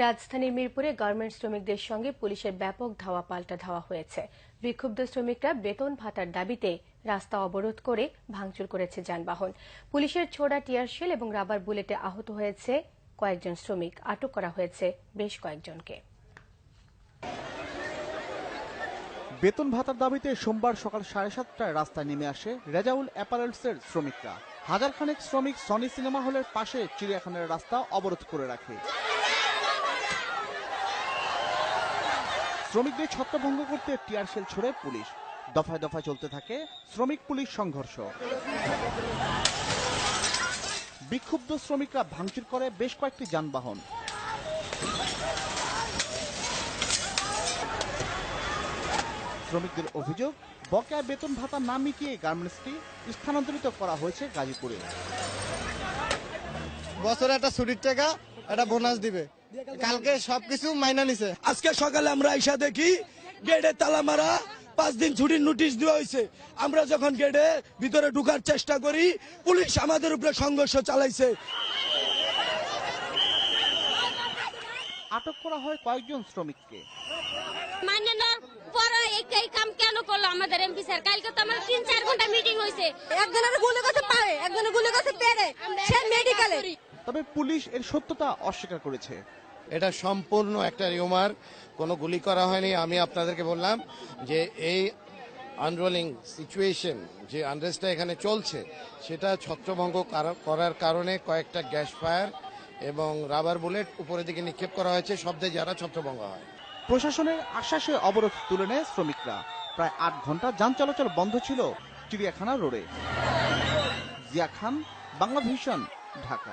রাজধানীর মিরপুরে গার্মেন্টস শ্রমিকদের সঙ্গে পুলিশের ব্যাপক ধাওয়া পাল্টা ধাওয়া হয়েছে। বিক্ষুব্ধ শ্রমিকরা বেতন ভাতার দাবিতে রাস্তা অবরোধ করে ভাঙচুর করেছে যানবাহন। পুলিশের ছোড়া টিয়ারশেল এবং রাবার বুলেটে আহত হয়েছে কয়েকজন শ্রমিক। আটক করা হয়েছে বেশ কয়েকজনকে। বেতন ভাতার দাবিতে সোমবার সকাল 7:30টায় রাস্তায় নেমে আসে রেজাউল অ্যাপারেলসের শ্রমিকরা। হাজারখানেক শ্রমিক সনি সিনেমা হলের পাশে চিড়িয়াখানার রাস্তা অবরোধ করে রাখে। শ্রমিকদের ছত্রভঙ্গ করতে টিয়ারশেল ছুড়ে পুলিশ। দফায় দফায় চলতে থাকে শ্রমিক পুলিশ সংঘর্ষ। বিক্ষুব্ধ শ্রমিকরা ভাঙচুর করে বেশ কয়েকটি যানবাহন। শ্রমিকদের অভিযোগ, বকেয়া বেতন ভাতা না মিটিয়ে গার্মেন্টসটি স্থানান্তরিত করা হয়েছে গাজীপুরে। বছরে একটা ছুটির টাকা, একটা বোনাস দিবে, কালকে সবকিছু মাইনা নিছে। আজকে সকালে আমরা আইসা দেখি গেটে তালা মারা, 5 দিন ছুটির নোটিশ দেওয়া হয়েছে। আমরা যখন গেটে ভিতরে ঢুকার চেষ্টা করি, পুলিশ আমাদের উপরে সংঘর্ষ চালাইছে। আটক করা হয় কয়েকজন শ্রমিককে। এই কাম কেন করলো আমাদের এমপি স্যার? কালকে তো আমার 3-4 ঘন্টা মিটিং হয়েছে। একজনের গুলি করতে পারে, একজনের গুলি করতে পেরে, সে মেডিকেলে। তবে পুলিশ এর সত্যতা অস্বীকার করেছে। এটা সম্পূর্ণ একটা রিউমার, কোনো গুলি করা হয়নি। আমি আপনাদেরকে বললাম যে এই আনরোলিং সিচুয়েশন, যে আনরেস্টটা এখানে চলছে, সেটা ছত্রভঙ্গ করার কারণে কয়েকটা গ্যাস ফায়ার এবং রাবার বুলেট উপরের দিকে নিক্ষেপ করা হয়েছে, শব্দে যারা ছত্রভঙ্গ হয়। প্রশাসনের আশ্বাসে অবরোধ তুলে নেয় শ্রমিকরা। প্রায় 8 ঘন্টা যান চলাচল বন্ধ ছিল চিড়িয়াখানা রোডে। জিয়া খান, বাংলা ভিশন, ঢাকা।